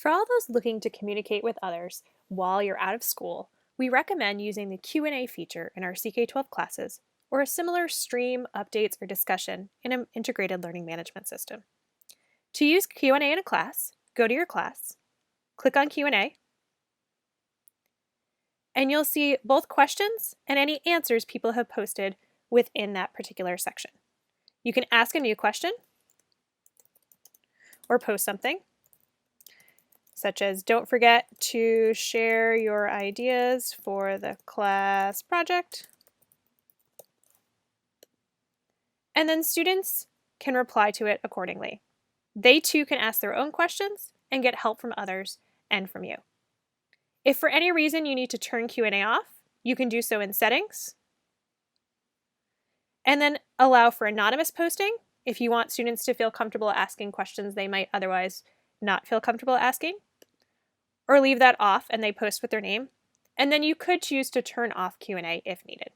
For all those looking to communicate with others while you're out of school, we recommend using the Q&A feature in our CK-12 classes or a similar stream, updates, or discussion in an integrated learning management system. To use Q&A in a class, go to your class, click on Q&A, and you'll see both questions and any answers people have posted within that particular section. You can ask a new question or post something, such as don't forget to share your ideas for the class project. And then students can reply to it accordingly. They too can ask their own questions and get help from others and from you. If for any reason you need to turn Q&A off, you can do so in settings. And then allow for anonymous posting if you want students to feel comfortable asking questions they might otherwise not feel comfortable asking. Or leave that off and they post with their name. And then you could choose to turn off Q&A if needed.